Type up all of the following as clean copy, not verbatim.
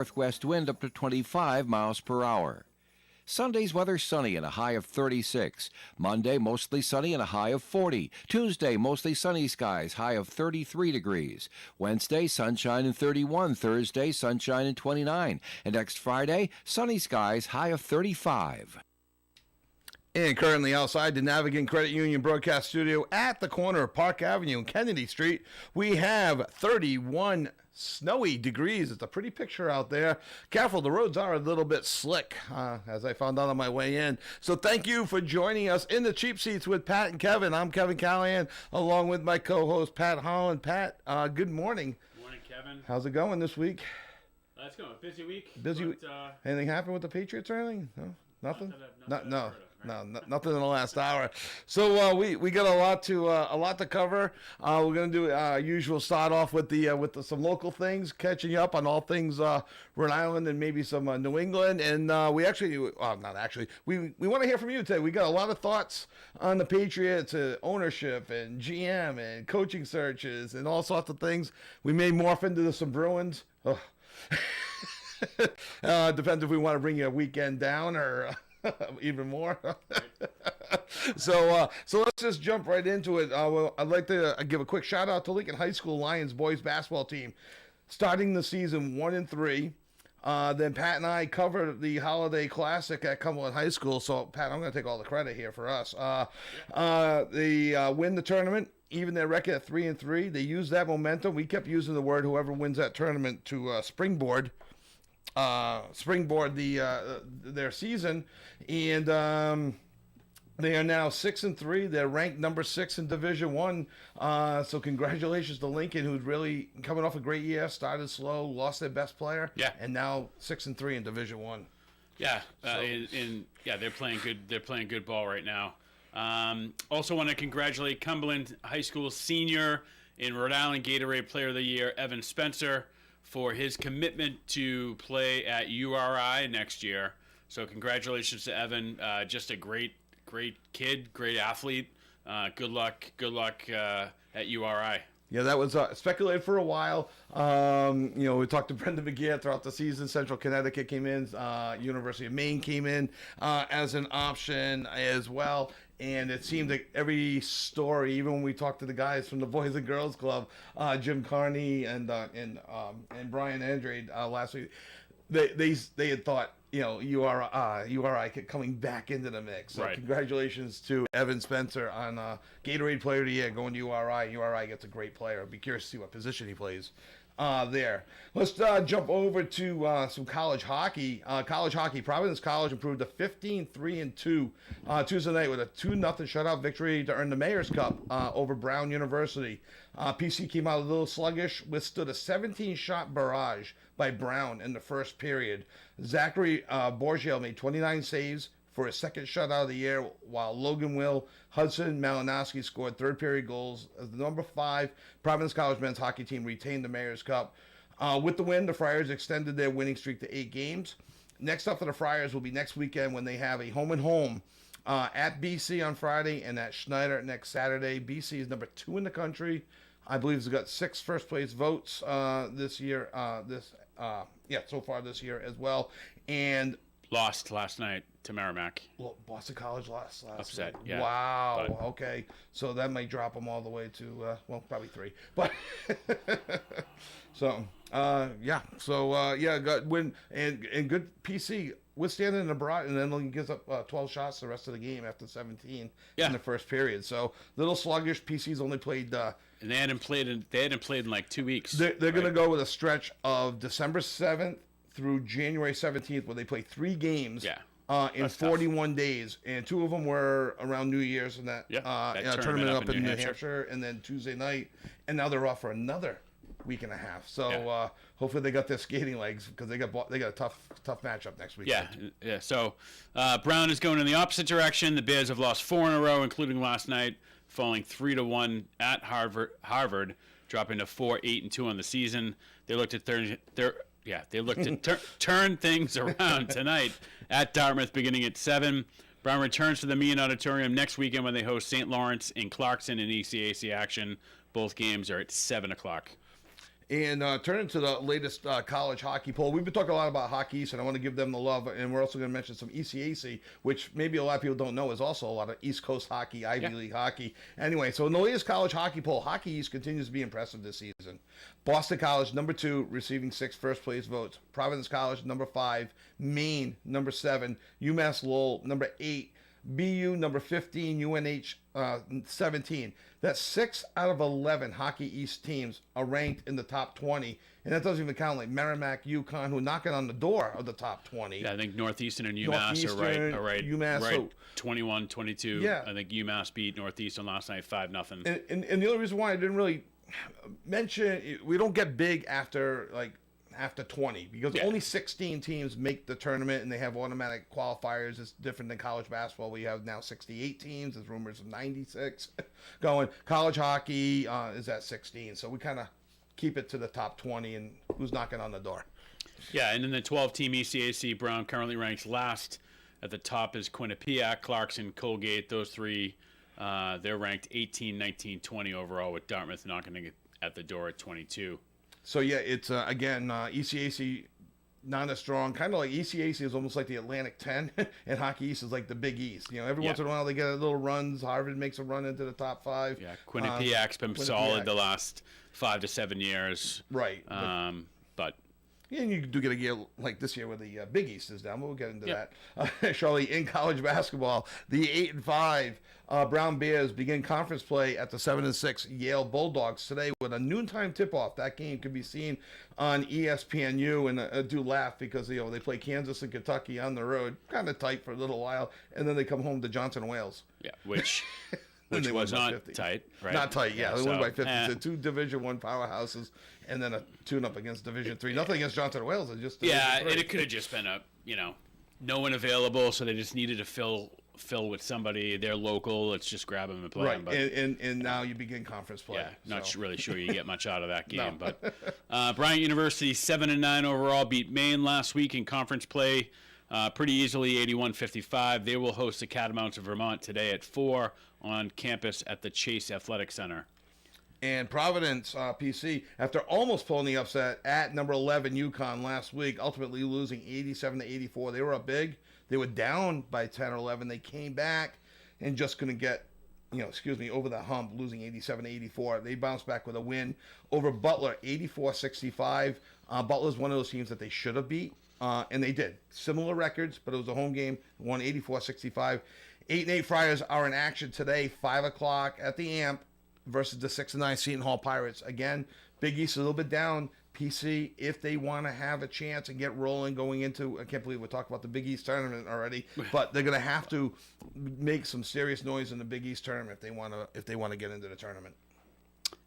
northwest wind up to 25 miles per hour. Sunday's weather sunny and a high of 36. Monday, mostly sunny and a high of 40. Tuesday, mostly sunny skies, high of 33 degrees. Wednesday, sunshine and 31. Thursday, sunshine and 29. And next Friday, sunny skies, high of 35. And currently outside the Navigant Credit Union broadcast studio at the corner of Park Avenue and Kennedy Street, we have 31 snowy degrees. It's a pretty picture out there. Careful, the roads are a little bit slick, as I found out on my way in. So thank you for joining us in the cheap seats with Pat and Kevin. I'm Kevin Callahan, along with my co-host Pat Holland. Pat, good morning. Morning, Kevin. How's it going this week? Let's go. Busy week. Busy week. Anything happen with the Patriots or anything? No? Nothing? Nothing in the last hour. So we got a lot to cover. We're gonna do our usual start off with some local things, catching up on all things Rhode Island and maybe some New England. And we want to hear from you today. We got a lot of thoughts on the Patriots, ownership and GM and coaching searches and all sorts of things. We may morph into some Bruins. Oh. Depends if we want to bring you a weekend down or even more. So let's just jump right into it. I'd like to give a quick shout out to Lincoln High School Lions boys basketball team, starting the season 1-3. Then Pat and I covered the Holiday Classic at Cumberland High School. So Pat, I'm going to take all the credit here for us. They win the tournament. Even their record at 3-3, they use that momentum. We kept using the word whoever wins that tournament to springboard their season, and they are now 6-3. They're ranked number 6 in Division One. So congratulations to Lincoln, who's really coming off a great year. Started slow, lost their best player, and now 6-3 in Division One. Yeah, they're playing good. They're playing good ball right now. Also want to congratulate Cumberland High School senior in Rhode Island Gatorade Player of the Year, Evan Spencer, for his commitment to play at URI next year. So congratulations to Evan. Just a great kid, great athlete. Good luck at URI. Yeah, that was speculated for a while. We talked to Brendan McGeer throughout the season. Central Connecticut came in. University of Maine came in as an option as well. And it seemed like every story, even when we talked to the guys from the Boys and Girls Club, Jim Carney and Brian Andrade last week, they had thought, URI coming back into the mix. So Congratulations to Evan Spencer on Gatorade Player of the Year going to URI. URI gets a great player. I'd be curious to see what position he plays there. Let's jump over to some college hockey. Providence College improved to 15-3-2 Tuesday night with a 2-0 shutout victory to earn the Mayor's Cup over Brown University. PC came out a little sluggish, withstood a 17-shot barrage by Brown in the first period. Zachary Borgiel made 29 saves for his second shutout of the year, while Logan Will, Hudson Malinowski scored third period goals. As the number 5 Providence College men's hockey team retained the Mayor's Cup. With the win, the Friars extended their winning streak to 8 games. Next up for the Friars will be next weekend when they have a home-and-home at BC on Friday and at Schneider next Saturday. BC is number 2 in the country. I believe it's got 6 first-place votes this year. So far this year as well. And lost last night to Merrimack. Well, Boston College lost last upset night. Yeah. Wow. But okay, so that might drop them all the way to probably 3. But got win and good PC withstanding the barrage, and then he gives up 12 shots the rest of the game after 17 in the first period. So little sluggish. PC's only played. And they hadn't played in like 2 weeks. They're going to go with a stretch of December 7th through January 17th, where they play 3 games. Yeah. In 41 days, and 2 of them were around New Year's and that tournament up in New Hampshire, and then Tuesday night, and now they're off for another week and a half. So hopefully they got their skating legs, because they got a tough matchup next week. Yeah. So Brown is going in the opposite direction. The Bears have lost 4 in a row, including last night, falling 3-1 at Harvard, dropping to 4-8-2 on the season. They looked at turn things around tonight at Dartmouth beginning at 7. Brown returns to the Meehan Auditorium next weekend when they host St. Lawrence in Clarkson in ECAC action. Both games are at 7 o'clock. And turning to the latest college hockey poll, we've been talking a lot about Hockey East, and I want to give them the love. And we're also going to mention some ECAC, which maybe a lot of people don't know is also a lot of East Coast hockey, Ivy League hockey. Anyway, so in the latest college hockey poll, Hockey East continues to be impressive this season. Boston College, number 2, receiving 6 first-place votes. Providence College, number 5. Maine, number 7. UMass Lowell, number 8. BU, number 15. UNH, 17. That's 6 out of 11 Hockey East teams are ranked in the top 20. And that doesn't even count like Merrimack, UConn, who are knocking on the door of the top 20. Yeah, I think Northeastern and UMass are right. UMass, right. so, 21, 22. Yeah. I think UMass beat Northeastern last night 5-0. And the only reason why I didn't really mention, we don't get big after 20, because only 16 teams make the tournament and they have automatic qualifiers. It's different than college basketball. We have now 68 teams. There's rumors of 96 going. College hockey is at 16. So we kind of keep it to the top 20 and who's knocking on the door. Yeah, and then the 12-team ECAC, Brown currently ranks last. At the top is Quinnipiac, Clarkson, Colgate. Those three, they're ranked 18, 19, 20 overall, with Dartmouth knocking at the door at 22. So, yeah, it's, again, ECAC not as strong. Kind of like ECAC is almost like the Atlantic 10, and Hockey East is like the Big East. You know, every once in a while they get a little runs. Harvard makes a run into the top 5. Yeah, Quinnipiac's been solid the last 5 to 7 years. Right. But yeah, and you do get a year like this year where the Big East is down, but we'll get into that. Shortly, in college basketball, the 8-5 Brown Bears begin conference play at the 7-6 Yale Bulldogs today with a noontime tip-off. That game can be seen on ESPNU, and I do laugh because they play Kansas and Kentucky on the road, kind of tight for a little while, and then they come home to Johnson Wales. Yeah, which was not 50. Tight, right? Not tight, yeah. They won by 50. Eh. So 2 Division I powerhouses, and then a tune-up against Division III. Nothing against Johnson Wales. It's just Division and III. it could have just been no one available, so they just needed to fill with somebody. They're local. Let's just grab them and play right. them. But, and now you begin conference play. Yeah, not so. really sure you get much out of that game. No. But Bryant University 7-9 overall, beat Maine last week in conference play pretty easily, 81-55. They will host the Catamounts of Vermont today at 4 on campus at the Chase Athletic Center. And Providence PC, after almost pulling the upset at number 11 UConn last week, ultimately losing 87-84. They were up big. They were down by 10 or 11. They came back and just couldn't get, over the hump, losing 87-84. They bounced back with a win over Butler, 84-65. Butler's one of those teams that they should have beat, and they did. Similar records, but it was a home game. Won 84-65. 8-8 Friars are in action today, 5 o'clock at the Amp versus the 6-9 Seton Hall Pirates. Again, Big East a little bit down. PC, if they want to have a chance and get rolling going into, I can't believe we're talking about the Big East tournament already, but they're going to have to make some serious noise in the Big East tournament if they want to get into the tournament.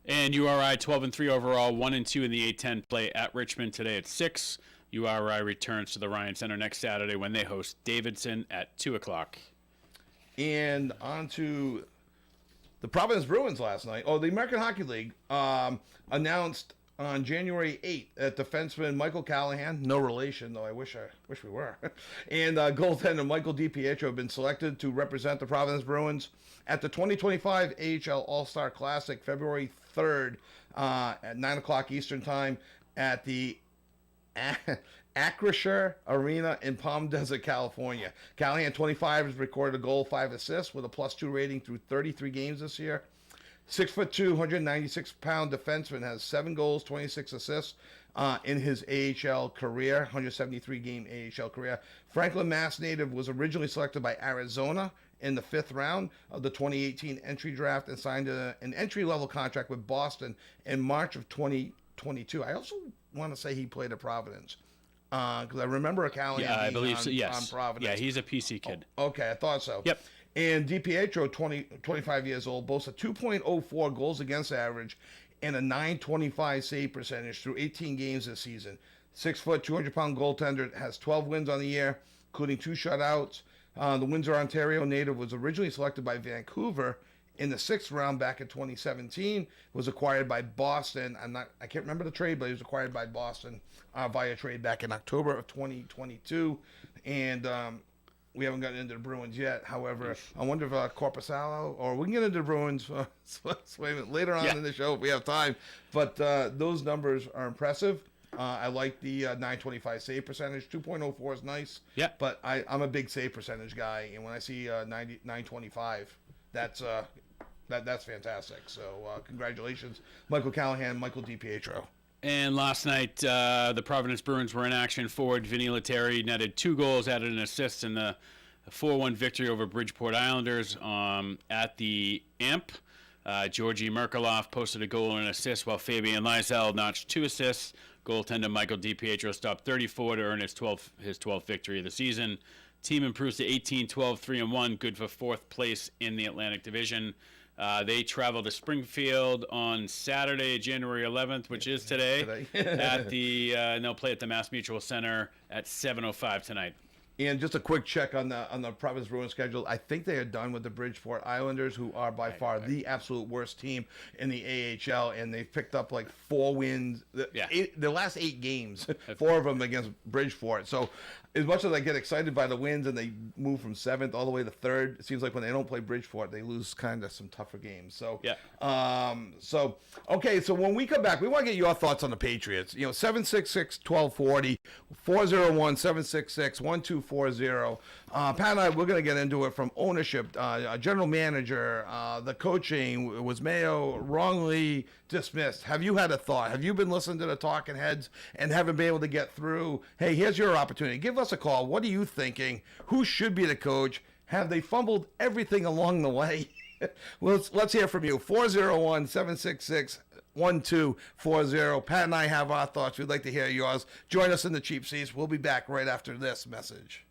And URI 12-3 overall, 1-2 in the A-10 play at Richmond today at 6. URI returns to the Ryan Center next Saturday when they host Davidson at 2 o'clock. And on to the Providence Bruins last night. The American Hockey League announced on January 8th that defenseman Michael Callahan, no relation, though I wish we were, and goaltender Michael DiPietro have been selected to represent the Providence Bruins at the 2025 AHL All-Star Classic, February 3rd at 9 o'clock Eastern Time at the Acrisure Arena in Palm Desert, California. Callahan, 25, has recorded a goal, 5 assists with a +2 rating through 33 games this year. 6'2", 196-pound defenseman has 7 goals, 26 assists in his AHL career, 173-game AHL career. Franklin, Mass native, was originally selected by Arizona in the 5th round of the 2018 entry draft and signed an entry-level contract with Boston in March of 2022. I also want to say he played at Providence because I remember a Callahan I believe so. Yes. on Providence. Yeah, he's a PC kid. Okay, I thought so. Yep. And DiPietro, 25 years old, boasts a 2.04 goals against average and a .925 save percentage through 18 games this season. 6 foot, 200-pound goaltender, has 12 wins on the year, including 2 shutouts. The Windsor, Ontario native was originally selected by Vancouver in the 6th round back in 2017. Was acquired by Boston. I can't remember the trade, but he was acquired by Boston via trade back in October of 2022. And we haven't gotten into the Bruins yet. However, I wonder if Corpusalo, or we can get into the Bruins later on in the show if we have time. But those numbers are impressive. I like the 925 save percentage. 2.04 is nice. Yeah. But I'm a big save percentage guy, and when I see 925, that's fantastic. So congratulations, Michael Callahan, Michael DiPietro. And last night, the Providence Bruins were in action. Forward Vinny Lettieri netted 2 goals, added an assist in the 4-1 victory over Bridgeport Islanders at the AMP. Georgi Merkulov posted a goal and an assist, while Fabian Lysell notched 2 assists. Goaltender Michael DiPietro stopped 34 to earn his 12th victory of the season. Team improves to 18-12-3-1, good for 4th place in the Atlantic Division. They travel to Springfield on Saturday, January 11th, which is today. And they'll play at the Mass Mutual Center at 7:05 tonight. And just a quick check on the Providence Bruins schedule. I think they are done with the Bridgeport Islanders, who are by far the absolute worst team in the AHL, and they've picked up like 4 wins. The last 8 games, 4 of them against Bridgeport. So as much as I get excited by the wins and they move from 7th all the way to 3rd, it seems like when they don't play Bridgeport, they lose kind of some tougher games. So okay, so when we come back, we want to get your thoughts on the Patriots. 766-1240, 401-766-1240. Pat and I, we're going to get into it from ownership, general manager, the coaching. Was Mayo wrongly dismissed? Have you had a thought? Have you been listening to the talking heads and haven't been able to get through? Hey, here's your opportunity. Give us a call. What are you thinking? Who should be the coach? Have they fumbled everything along the way? Well, let's hear from you. 401-766-1240. Pat and I have our thoughts. We'd like to hear yours. Join us in the cheap seats. We'll be back right after this message.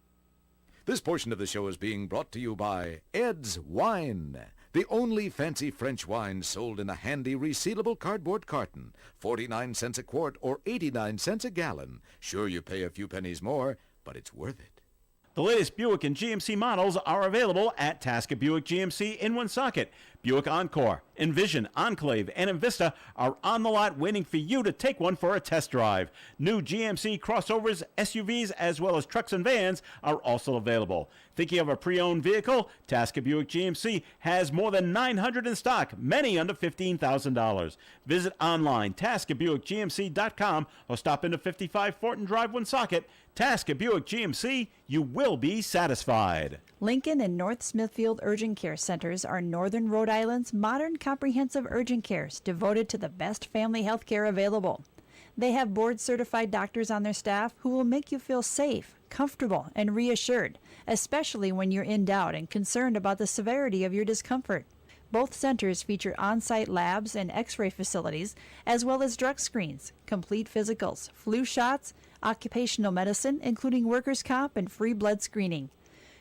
This portion of the show is being brought to you by Ed's Wine, the only fancy French wine sold in a handy resealable cardboard carton. 49 cents a quart or 89 cents a gallon. Sure, you pay a few pennies more, but it's worth it. The latest Buick and GMC models are available at Tasker Buick GMC in Woonsocket. Buick Encore, Envision, Enclave, and Envista are on the lot waiting for you to take one for a test drive. New GMC crossovers, SUVs, as well as trucks and vans are also available. Thinking of a pre-owned vehicle? Tasker Buick GMC has more than 900 in stock, many under $15,000. Visit online, TaskerBuickGMC.com, or stop into 55 Fortin Drive, Woonsocket. Tasker Buick GMC, you will be satisfied. Lincoln and North Smithfield Urgent Care Centers are Northern Rhode Island's modern comprehensive urgent cares devoted to the best family health care available. They have board-certified doctors on their staff who will make you feel safe, comfortable, and reassured, especially when you're in doubt and concerned about the severity of your discomfort. Both centers feature on-site labs and x-ray facilities, as well as drug screens, complete physicals, flu shots, occupational medicine, including workers' comp and free blood screening.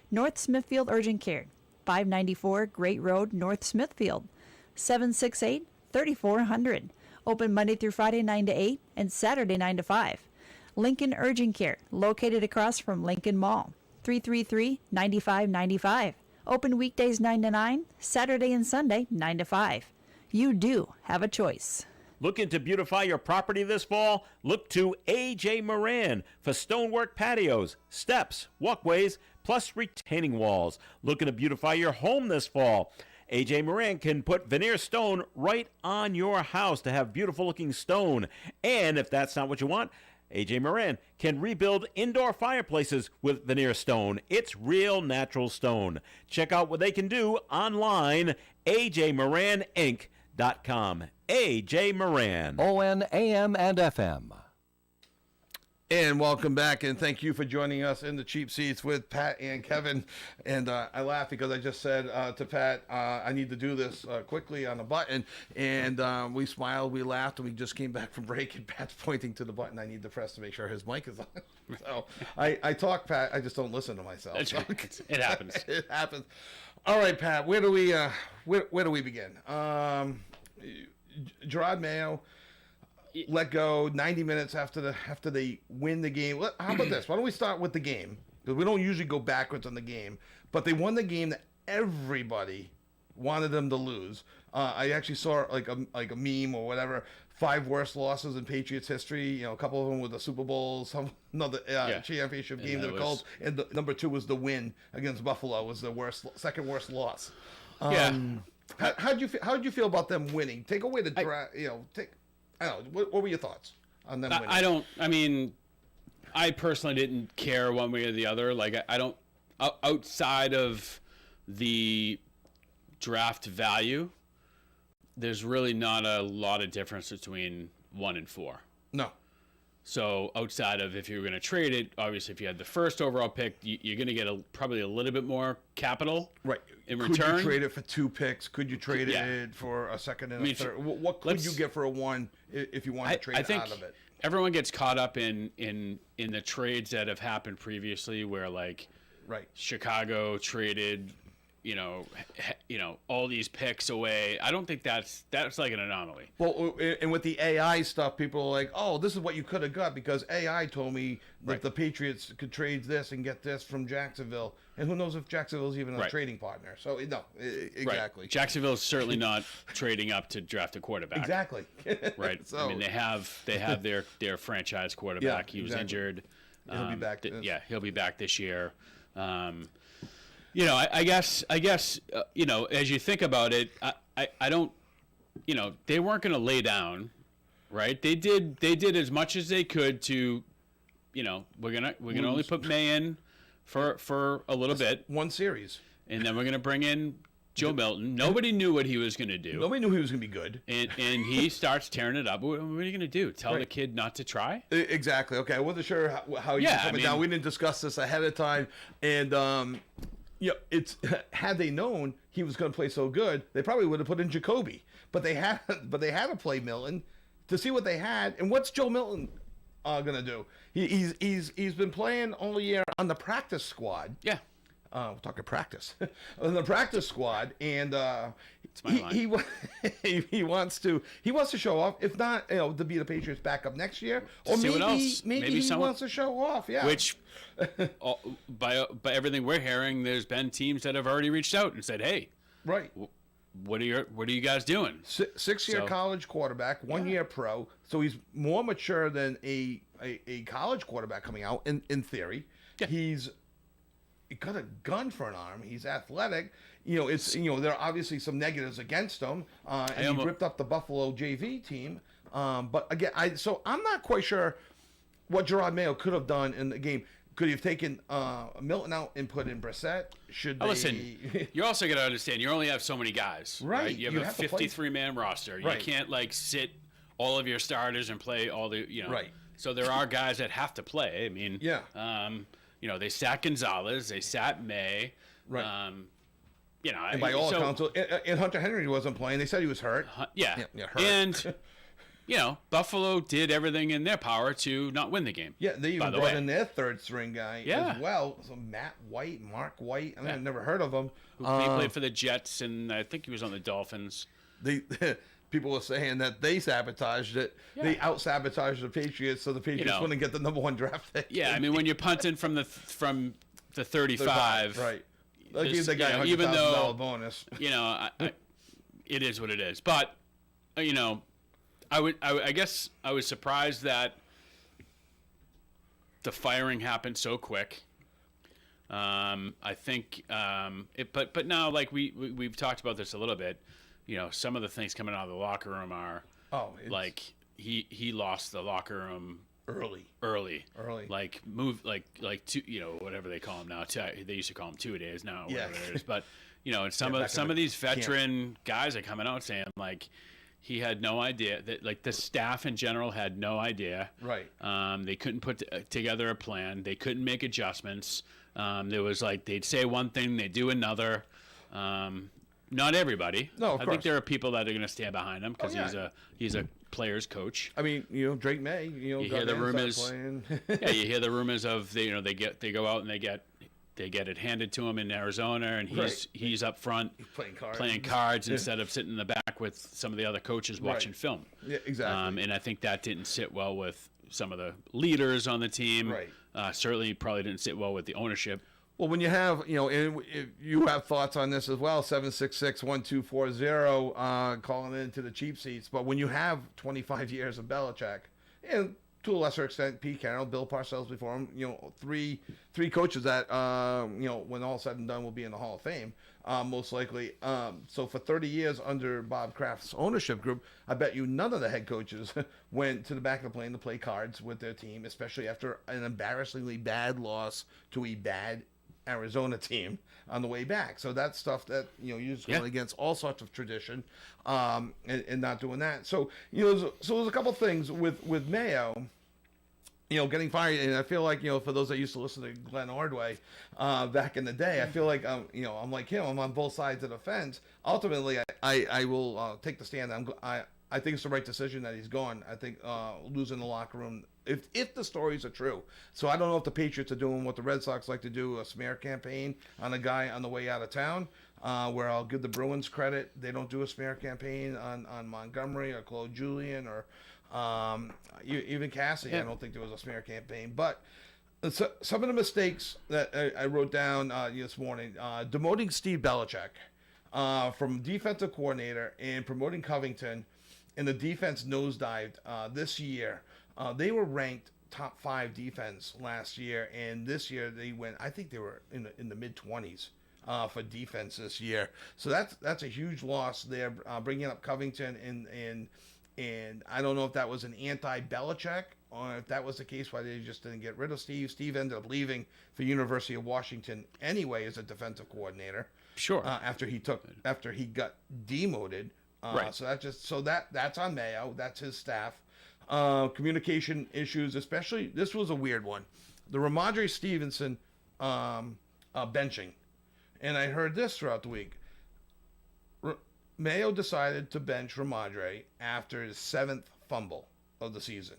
North Smithfield Urgent Care, 594 Great Road, North Smithfield, 768-3400. Open Monday through Friday 9 to 8 and Saturday 9 to 5. Lincoln Urgent Care, located across from Lincoln Mall, 333-9595. Open weekdays 9 to 9, Saturday and Sunday 9 to 5. You do have a choice. Looking to beautify your property this fall? Look to A.J. Moran for stonework patios, steps, walkways, plus retaining walls. Looking to beautify your home this fall? A.J. Moran can put veneer stone right on your house to have beautiful looking stone. And if that's not what you want, A.J. Moran can rebuild indoor fireplaces with veneer stone. It's real natural stone. Check out what they can do online, ajmoraninc.com. A.J. Moran. ON, AM, and FM. And welcome back, and thank you for joining us in the cheap seats with Pat and Kevin. And I laugh because I just said to Pat, I need to do this quickly on the button. And we smiled, we laughed, and we just came back from break, and Pat's pointing to the button I need to press to make sure his mic is on. So I talk, Pat, I just don't listen to myself. That's right. It happens. It happens. All right, Pat, where do we begin? Gerard Mayo let go 90 minutes after they win the game. How about this? Why don't we start with the game? Because we don't usually go backwards on the game. But they won the game that everybody wanted them to lose. I actually saw like a meme or whatever. 5 worst losses in Patriots history. You know, a couple of them with the Super Bowl, another championship game that called, and the number 2 was the win against Buffalo was the second worst loss. How'd you feel about them winning? Take away the draft. I don't know. What were your thoughts on them winning? I personally didn't care one way or the other. Like I don't outside of the draft value. There's really not a lot of difference between 1 and 4. No. So outside of if you were going to trade it, obviously if you had the first overall pick, you're going to get probably a little bit more capital. Right. In could return. You trade it for 2 picks? Could you trade it for a second and a third? What could you get for a 1 if you wanted to trade it out of it? Everyone gets caught up in the trades that have happened previously, where like Chicago traded. All these picks away. I don't think that's like an anomaly. Well, and with the AI stuff, people are like, "Oh, this is what you could have got because AI told me that the Patriots could trade this and get this from Jacksonville." And who knows if Jacksonville's even a trading partner? So no, exactly. Right. Jacksonville's certainly not trading up to draft a quarterback. Exactly. Right. So, I mean, they have their franchise quarterback. He was injured. He'll be back. He'll be back this year. I guess, as you think about it, I don't, they weren't going to lay down, right? They did as much as they could to, we're gonna only put May in for a little bit, 1 series, and then we're gonna bring in Joe Milton. Nobody knew what he was going to do. Nobody knew he was going to be good. And he starts tearing it up. What are you going to do? Tell the kid not to try? Exactly. Okay, I wasn't sure how you were coming down. We didn't discuss this ahead of time, and it's had they known he was going to play so good, they probably would have put in Jacoby. But they had to play Milton to see what they had. And what's Joe Milton going to do? He's been playing all year on the practice squad. Yeah. We're talking practice on the practice squad, and he wants to show off. If not, to be the Patriots backup next year, or maybe he wants to show off. Yeah, which by everything we're hearing, there's been teams that have already reached out and said, "Hey, right, what are you guys doing?" 6-year college quarterback, 1 year pro, so he's more mature than a college quarterback coming out in theory. Yeah. He's got a gun for an arm. He's athletic. There are obviously some negatives against him. And he ripped up the Buffalo JV team. But again, I'm not quite sure what Gerard Mayo could have done in the game. Could he have taken Milton out and put in Brissett? Listen, you also got to understand, you only have so many guys. Right. You have a 53-man roster. You can't sit all of your starters and play all the. Right. So there are guys that have to play. I mean. Yeah. They sat Gonzalez, they sat May. Right. And by all accounts, and Hunter Henry wasn't playing. They said he was hurt. Hurt. And, Buffalo did everything in their power to not win the game. Yeah, they even brought in their third string guy as well. So Mark White. I've never heard of him. He played for the Jets, and I think he was on the Dolphins. People were saying that they sabotaged it. Yeah. They out-sabotaged the Patriots, so the Patriots wouldn't get the number 1 draft pick. Yeah, I mean, when you're punting from the 35, right? Give the guy $100,000 bonus. It is what it is. But I guess I was surprised that the firing happened so quick. I think, but now, like we've talked about this a little bit. Some of the things coming out of the locker room are like he lost the locker room early. Like whatever they call them now. They used to call them 2-a-days now. Whatever it is. But and some of these veteran guys are coming out saying like he had no idea that like the staff in general had no idea. Right. They couldn't put together a plan. They couldn't make adjustments. There was like they'd say one thing, they do another. Not everybody. No, of course. I think there are people that are going to stand behind him because he's a player's coach. I mean, Drake May. You hear the rumors. You hear the rumors of they go out and they get it handed to him in Arizona, and he's up front playing cards instead of sitting in the back with some of the other coaches watching film. Yeah, exactly. And I think that didn't sit well with some of the leaders on the team. Right. Certainly, probably didn't sit well with the ownership. Well, when you have, and if you have thoughts on this as well, 766-1240, calling in to the cheap seats. But when you have 25 years of Belichick, and to a lesser extent, Pete Carroll, Bill Parcells before him, three coaches that, when all said and done will be in the Hall of Fame, most likely. So for 30 years under Bob Kraft's ownership group, I bet you none of the head coaches went to the back of the plane to play cards with their team, especially after an embarrassingly bad loss to a bad Arizona team on the way back. So that's stuff that you're just going against all sorts of tradition, and not doing that. So there's a couple things with Mayo, getting fired. And I feel like for those that used to listen to Glenn Ordway back in the day, I feel like I'm like him. I'm on both sides of the fence. Ultimately, I will take the stand. I think it's the right decision that he's gone. I think losing the locker room, if the stories are true. So I don't know if the Patriots are doing what the Red Sox like to do, a smear campaign on a guy on the way out of town, where I'll give the Bruins credit. They don't do a smear campaign on Montgomery or Claude Julien or even Cassie. Yeah. I don't think there was a smear campaign. But some of the mistakes that I wrote down this morning, demoting Steve Belichick from defensive coordinator and promoting Covington, and the defense nosedived this year. They were ranked top 5 defense last year, and this year they went. I think they were in the mid-20s for defense this year. So that's a huge loss there. Bringing up Covington and I don't know if that was an anti-Belichick or if that was the case why they just didn't get rid of Steve. Steve ended up leaving for University of Washington anyway as a defensive coordinator. Sure. After he got demoted. Right. So that's on Mayo. That's his staff. Communication issues, especially this was a weird one. The Ramondre Stevenson benching, and I heard this throughout the week. Mayo decided to bench Ramondre after his 7th fumble of the season.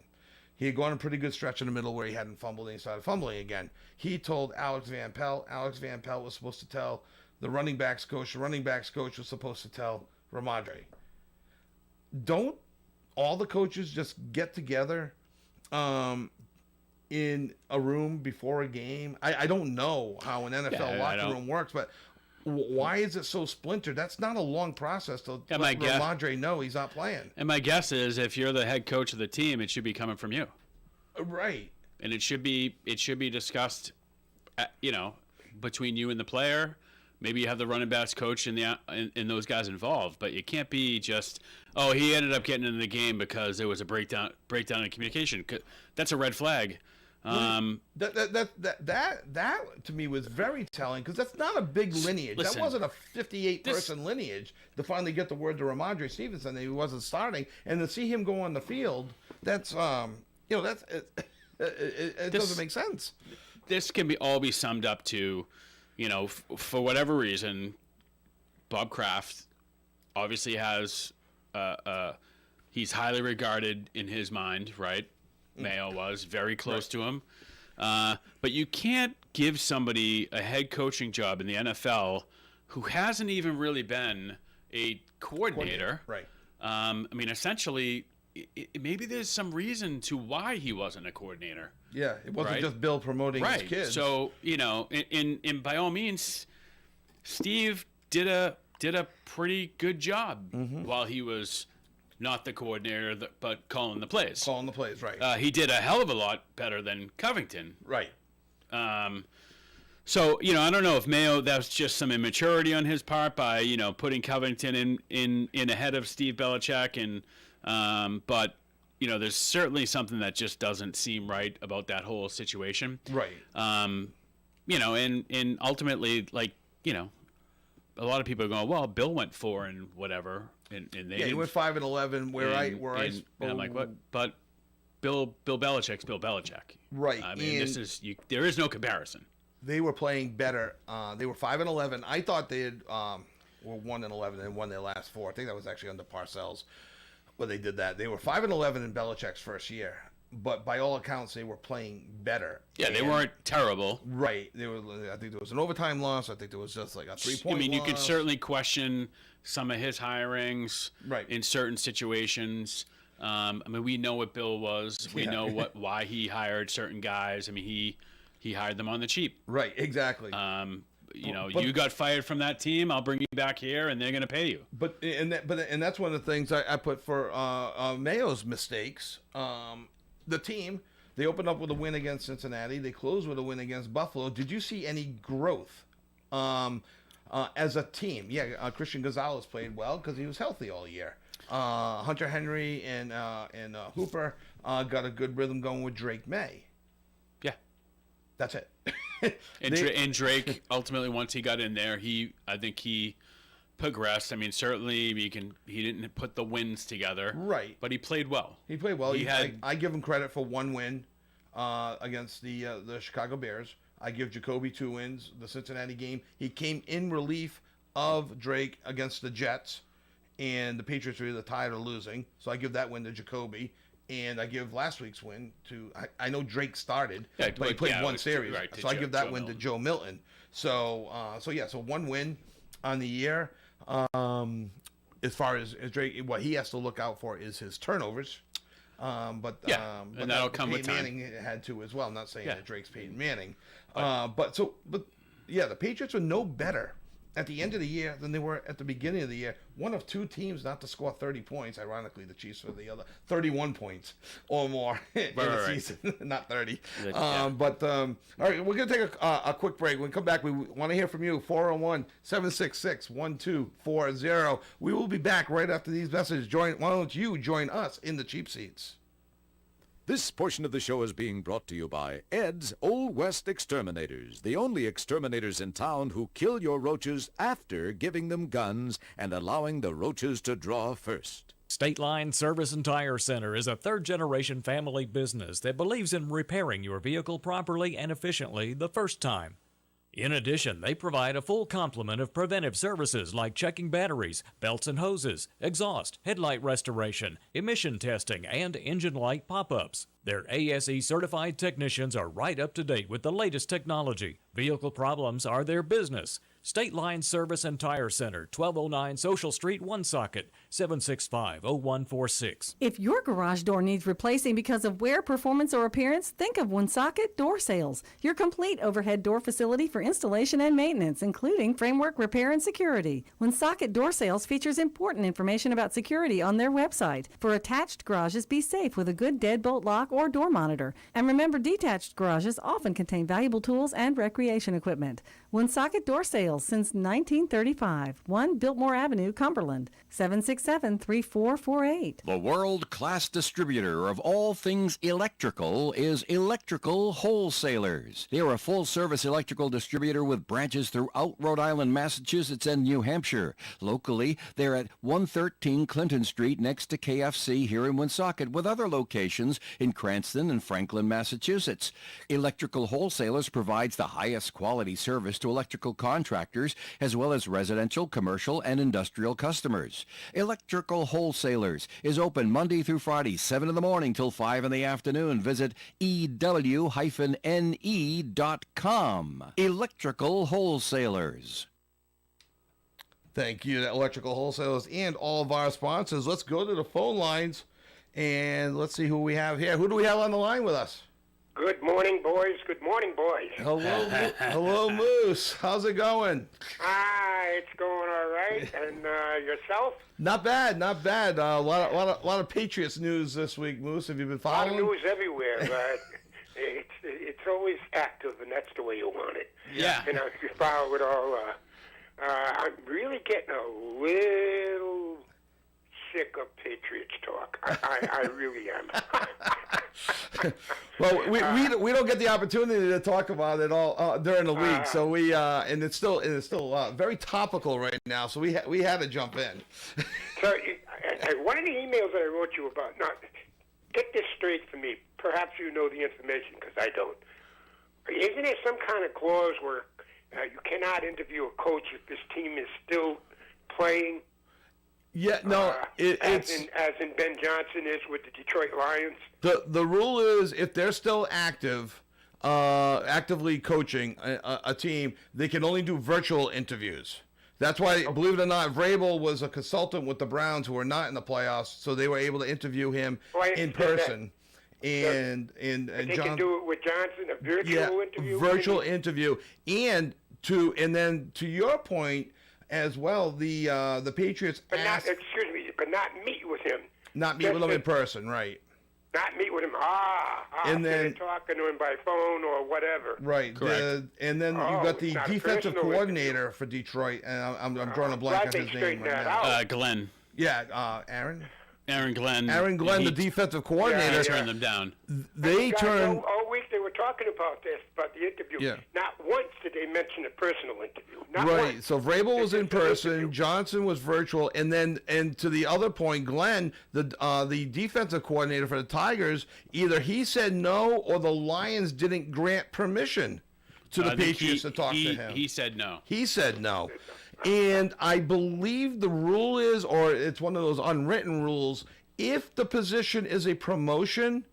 He had gone a pretty good stretch in the middle where he hadn't fumbled, and he started fumbling again. He told Alex Van Pelt. Alex Van Pelt was supposed to tell the running backs coach. The running backs coach was supposed to tell Ramondre. Don't all the coaches just get together in a room before a game? I don't know how an NFL locker room works, but why is it so splintered? That's not a long process to let Ramondre know he's not playing. And my guess is if you're the head coach of the team, it should be coming from you. Right. And it should be discussed, between you and the player. Maybe you have the running backs coach and those guys involved, but you can't be just, he ended up getting into the game because there was a breakdown in communication. That's a red flag. That to me was very telling because that's not a big lineage. Listen, that wasn't a 58-person lineage to finally get the word to Ramondre Stevenson that he wasn't starting, and to see him go on the field, it doesn't make sense. This can all be summed up to, for whatever reason, Bob Kraft obviously has, he's highly regarded in his mind, right? Mayo was very close to him. But you can't give somebody a head coaching job in the NFL who hasn't even really been a coordinator. Right. Essentially, maybe there's some reason to why he wasn't a coordinator. Yeah, it wasn't just Bill promoting his kids. So, in by all means, Steve did a pretty good job while he was not the coordinator, but calling the plays. Calling the plays, right. He did a hell of a lot better than Covington. Right. So, I don't know if Mayo, that was just some immaturity on his part by, putting Covington in ahead of Steve Belichick. But, there's certainly something that just doesn't seem right about that whole situation. Right. And ultimately, a lot of people are going, well, Bill went 4 and whatever. And they he went 5-11. And I'm like, what? But Bill Belichick's Bill Belichick. Right. There is no comparison. They were playing better. They were 5-11. I thought they had were 1-11 and won their last 4. I think that was actually under Parcells where they did that. They were 5-11 in Belichick's first year, but by all accounts, they were playing better. Yeah, they weren't terrible. Right. I think there was an overtime loss. I think there was just like a 3-point loss. You could certainly question some of his hirings right. in certain situations. We know what Bill was. We know why he hired certain guys. He he hired them on the cheap. Right, exactly. You got fired from that team. I'll bring you back here, and they're going to pay you. But that's one of the things I put for Mayo's mistakes. The team, they opened up with a win against Cincinnati. They closed with a win against Buffalo. Did you see any growth as a team? Yeah, Christian Gonzalez played well because he was healthy all year. Hunter Henry and Hooper got a good rhythm going with Drake May. Yeah. That's it. And Drake, ultimately, once he got in there, I think he progressed. I mean, certainly he didn't put the wins together. Right. But he played well. He played well. I give him credit for one win against the Chicago Bears. I give Jacoby 2 wins. The Cincinnati game, he came in relief of Drake against the Jets, and the Patriots were either tied or losing. So I give that win to Jacoby. And I give last week's win to, I know Drake started, but he played one series. Right, so I give that win to Joe Milton. So one win on the year. As far as Drake, what he has to look out for is his turnovers. But that'll come with time. Manning had to as well. I'm not saying that Drake's Peyton Manning. But the Patriots were no better at the end of the year than they were at the beginning of the year. One of 2 teams not to score 30 points. Ironically, the Chiefs were the other. 31 points or more in the season. Not 30. All right, we're going to take a quick break. When we come back, we want to hear from you. 401-766-1240. We will be back right after these messages. Why don't you join us in the cheap seats? This portion of the show is being brought to you by Ed's Old West Exterminators, the only exterminators in town who kill your roaches after giving them guns and allowing the roaches to draw first. State Line Service and Tire Center is a third-generation family business that believes in repairing your vehicle properly and efficiently the first time. In addition, they provide a full complement of preventive services like checking batteries, belts and hoses, exhaust, headlight restoration, emission testing, and engine light pop-ups. Their ASE certified technicians are right up to date with the latest technology. Vehicle problems are their business. State Line Service and Tire Center, 1209 Social Street, Woonsocket, 765-0146. If your garage door needs replacing because of wear, performance, or appearance, think of Woonsocket Door Sales, your complete overhead door facility for installation and maintenance, including framework repair and security. Woonsocket Door Sales features important information about security on their website. For attached garages, be safe with a good deadbolt lock or door monitor. And remember, detached garages often contain valuable tools and recreation equipment. Woonsocket Door Sales since 1935. 1 Biltmore Avenue, Cumberland. 767-3448. The world-class distributor of all things electrical is Electrical Wholesalers. They are a full-service electrical distributor with branches throughout Rhode Island, Massachusetts, and New Hampshire. Locally, they're at 113 Clinton Street next to KFC here in Woonsocket, with other locations in Cranston and Franklin, Massachusetts. Electrical Wholesalers provides the highest quality service to electrical contractors as well as residential, commercial, and industrial customers. Electrical Wholesalers is open Monday through Friday, 7 in the morning till 5 in the afternoon. Visit ew-ne.com. Electrical Wholesalers. Thank you to Electrical Wholesalers and all of our sponsors. Let's go to the phone lines and let's see who we have here. Who do we have on the line with us? Good morning, boys. Good morning, boys. Hello, Moose. How's it going? It's going all right. And yourself? Not bad. A lot of Patriots news this week, Moose. Have you been A lot following? of news everywhere, but it's always active, and that's the way you want it. Yeah. You know, if you follow it all. I'm really getting a little sick of Patriots talk. I really am. Well, we don't get the opportunity to talk about it all during the week, so we and it's still very topical right now. So we had to jump in. So one of the emails that I wrote you about. Now, get this straight for me. Perhaps you know the information because I don't. Isn't there some kind of clause where you cannot interview a coach if this team is still playing? Yeah, no, as in Ben Johnson is with the Detroit Lions. The rule is if they're still actively coaching a team, they can only do virtual interviews. That's why, believe it or not, Vrabel was a consultant with the Browns who were not in the playoffs, so they were able to interview him in person. and But they John, can do it with Johnson, a virtual interview. virtual interview, and then to your point as well, the Patriots But asked but not meet with him. not meet with him in person, right? Not meet with him. And then- they're talking to him by phone or whatever. Right. Correct. And then Oh, you've got the it's not a defensive personal coordinator for Detroit, and I'm drawing a blank Glad on they his name straightened right that now. out. Glenn. Yeah, Aaron. Aaron Glenn. Aaron Glenn, he, the defensive he coordinator. turned them down. They Guys, turned. all week they were talking about this, about the interview. Yeah. Not once did they mention a personal interview. Not Right. once. So Vrabel was It's in just an person. interview. Johnson was virtual, and to the other point, Glenn, the defensive coordinator for the Tigers, either he said no or the Lions didn't grant permission to the I think Patriots to talk to him. He said no. He said no. And I believe the rule is, or it's one of those unwritten rules, if the position is a promotion,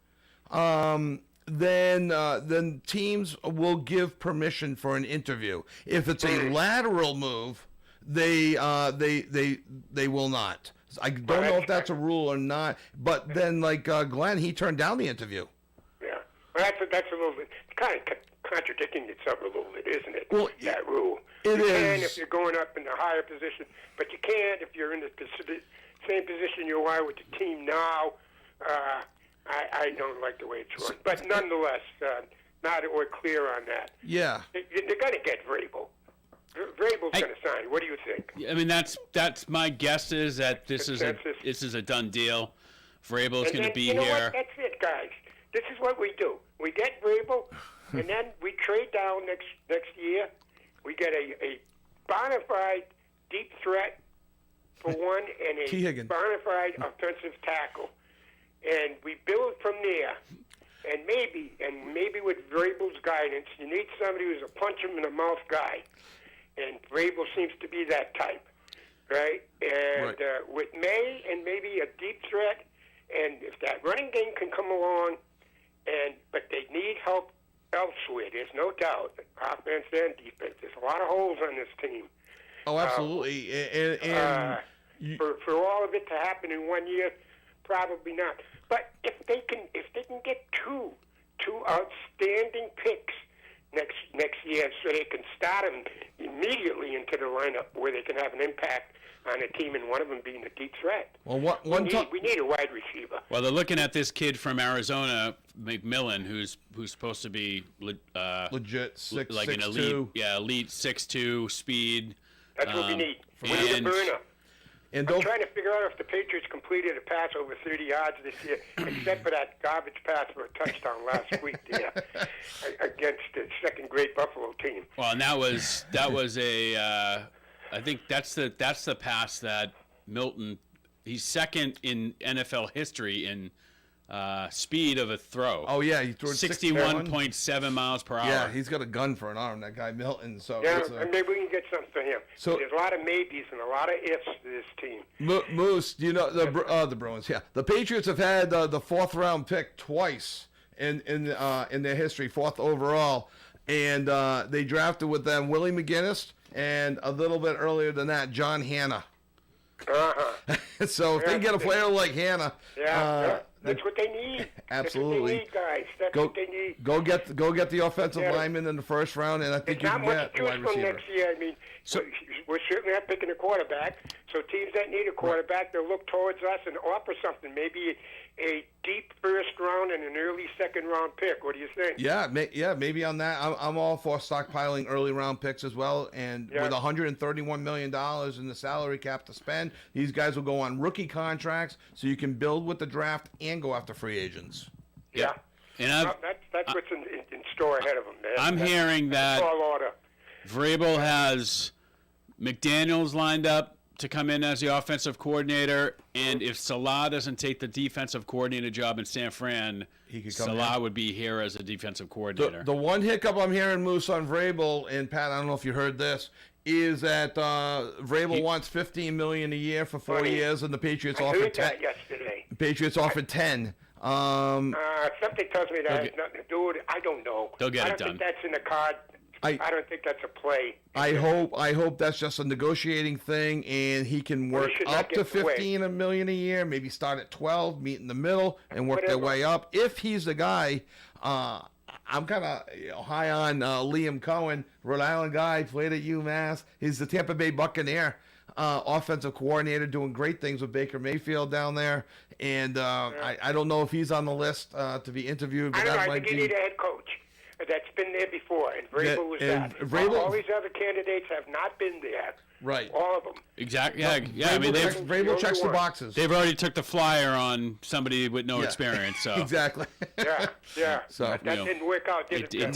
then teams will give permission for an interview. If it's a lateral move, they will not. I don't know if that's a rule or not. But then, like Glenn, he turned down the interview. Yeah. Well, that's a little bit kind of contradicting itself a little bit, isn't it? Well, that rule. it you can is. if you're going up in a higher position, but you can't if you're in the same position you are with the team now. I don't like the way it's run, but nonetheless, now that we're clear on that, Yeah. they're going to get Vrabel. Vrabel's going to sign. What do you think? I mean, that's my guess is that this is Consensus. a done deal. Vrabel's And going to then, be you know here. What? That's it, guys. This is what we do. We get Vrabel, and then we trade down next year. We get a bona fide deep threat for one and a T. Higgins. bona fide offensive tackle. And we build from there. And maybe with Vrabel's guidance, you need somebody who's a punch him in the mouth guy. And Vrabel seems to be that type, right? And with May and maybe a deep threat, and if that running game can come along, but they need help elsewhere. There's no doubt, offense and defense. There's a lot of holes on this team. Oh, absolutely. For all of it to happen in 1 year, probably not. But if they can get two outstanding picks next year, so they can start them immediately into the lineup where they can have an impact on a team, and one of them being a deep threat. Well, we need a wide receiver. Well, they're looking at this kid from Arizona, McMillan, who's supposed to be legit six, like an 6'2". elite 6'2" speed. That's what we need. We need a and- burner. And I'm don't trying to figure out if the Patriots completed a pass over 30 yards this year, except for that garbage pass for a touchdown last week there against the second-grade Buffalo team. Well, and that was a. I think that's the pass that Milton. He's second in NFL history in speed of a throw. Oh yeah, he threw it 61.7 miles per hour. Yeah, he's got a gun for an arm, that guy Milton. So Yeah, it's and maybe we can get something for him. So- There's a lot of maybes and a lot of ifs to this team. Moose, do you know the Bruins? Yeah, the Patriots have had the fourth round pick twice in their history, fourth overall, and they drafted with them Willie McGinnis and a little bit earlier than that John Hanna. So if they get a player like Hanna, that's what they need. Absolutely. That's what they need, guys. That's what they need. Go get the offensive Yeah. lineman in the first round, and I think There's you not can much get to a wide choose from receiver. next year. I mean, we're certainly not picking a quarterback. So teams that need a quarterback, they'll look towards us and offer something. Maybe a deep first round and an early second round pick. What do you think? Yeah, maybe on that. I'm all for stockpiling early round picks as well. And with $131 million in the salary cap to spend, these guys will go on rookie contracts, so you can build with the draft and go after free agents. Yeah. And That's what's in store ahead of them, man. I'm hearing that Tall order. Vrabel has McDaniels lined up to come in as the offensive coordinator, and if Salah doesn't take the defensive coordinator job in San Fran, He could come Salah in. would be here as a defensive coordinator. The one hiccup I'm hearing, Moose, on Vrabel, and Pat, I don't know if you heard this, is that Vrabel wants $15 million a year for 4 years, and the Patriots I offered heard 10. that yesterday. The Patriots offered 10. Something tells me that has nothing to do with it. I don't know. They'll get I it don't think done. that's in the card I don't think that's a play. I hope that's just a negotiating thing, and he can work should not up to get in the way. 15 million a year. Maybe start at 12, meet in the middle, and work their Whatever. way up. If he's the guy, I'm kind of high on Liam Cohen, Rhode Island guy, played at UMass. He's the Tampa Bay Buccaneer offensive coordinator, doing great things with Baker Mayfield down there. And I don't know if he's on the list to be interviewed. But I don't know. that I might think you be. need a head coach that's been there before, and Vrabel was and that. Vrabel- All these other candidates have not been there. Right. All of them. Exactly. Yeah. I mean, Vrabel checks the one. boxes. they've already took the flyer on somebody with no Yeah. experience. So Exactly. Yeah. So- that You know, didn't work out, did it? It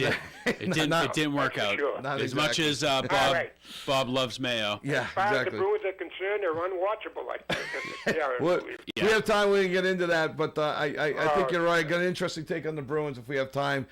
didn't work That's out. for sure. Not As much exactly. as All right. Bob loves Mayo. Yeah, As far as the exactly. Bruins are concerned, they're unwatchable. Well, Yeah. we have time, we can get into that, but I think Oh, you're right. Got an interesting take on the Bruins if we have time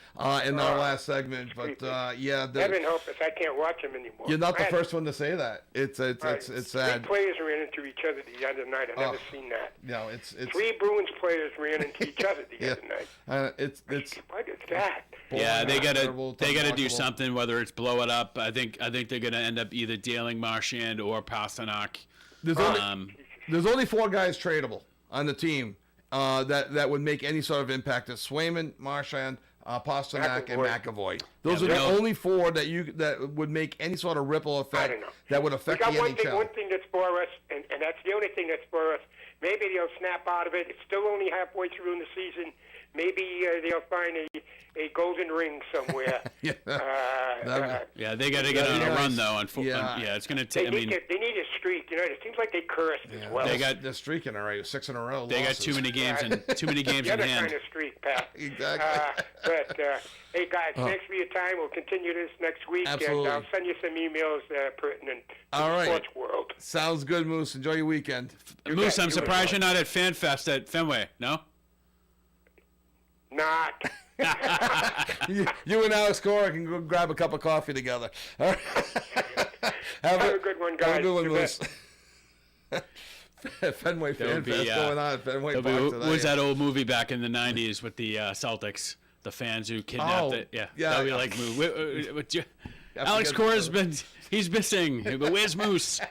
in our last segment. But yeah, Heaven help us, I can't watch them anymore. you're not the I had- first one to say that. It's Right. sad. Three players ran into each other the other night. I've never seen that. No, it's Three Bruins players ran into each other the yeah. other night. It's What is that? Yeah, they terrible, gotta do unwatchable. something. Whether it's blow it up, I think they're gonna end up either dealing Marchand or Pasternak. There's only 4 guys tradable on the team that would make any sort of impact. It's Swayman, Marchand, Pasternak, and McAvoy. Those Yeah, are we the know- only 4 that would make any sort of ripple I effect don't know. that would We affect the got NHL. one thing that's for us, and that's the only thing that's for us. Maybe they'll snap out of it. It's still only halfway through in the season. Maybe they'll find a golden ring somewhere. Yeah. Yeah, they gotta get on a nice. run though. Yeah. Yeah, it's gonna They take. I need, mean, they need a streak. You know, it seems like they cursed as well. They got- they're streaking already, 6 in a row. they got losses. too many games and too many games the in other hand. kind of streak, Pat. Exactly. But hey, guys, thanks for your time. We'll continue this next week, Absolutely. and I'll send you some emails pertinent to All the right. sports world. Sounds good, Moose. Enjoy your weekend. Moose, I'm You surprised as you're not at FanFest at Fenway. No. Not. You and Alex Cora can go grab a cup of coffee together. All right. Have a good one, guys. Have a good one, You Moose. bet. Fenway There would Fan Fest be, going on at Fenway What Park today. was that old movie back in the '90s with the Celtics, the fans who kidnapped Oh, it? Yeah, yeah. that'd be like movie. I Alex forget- Cora's he's missing, but where's Moose?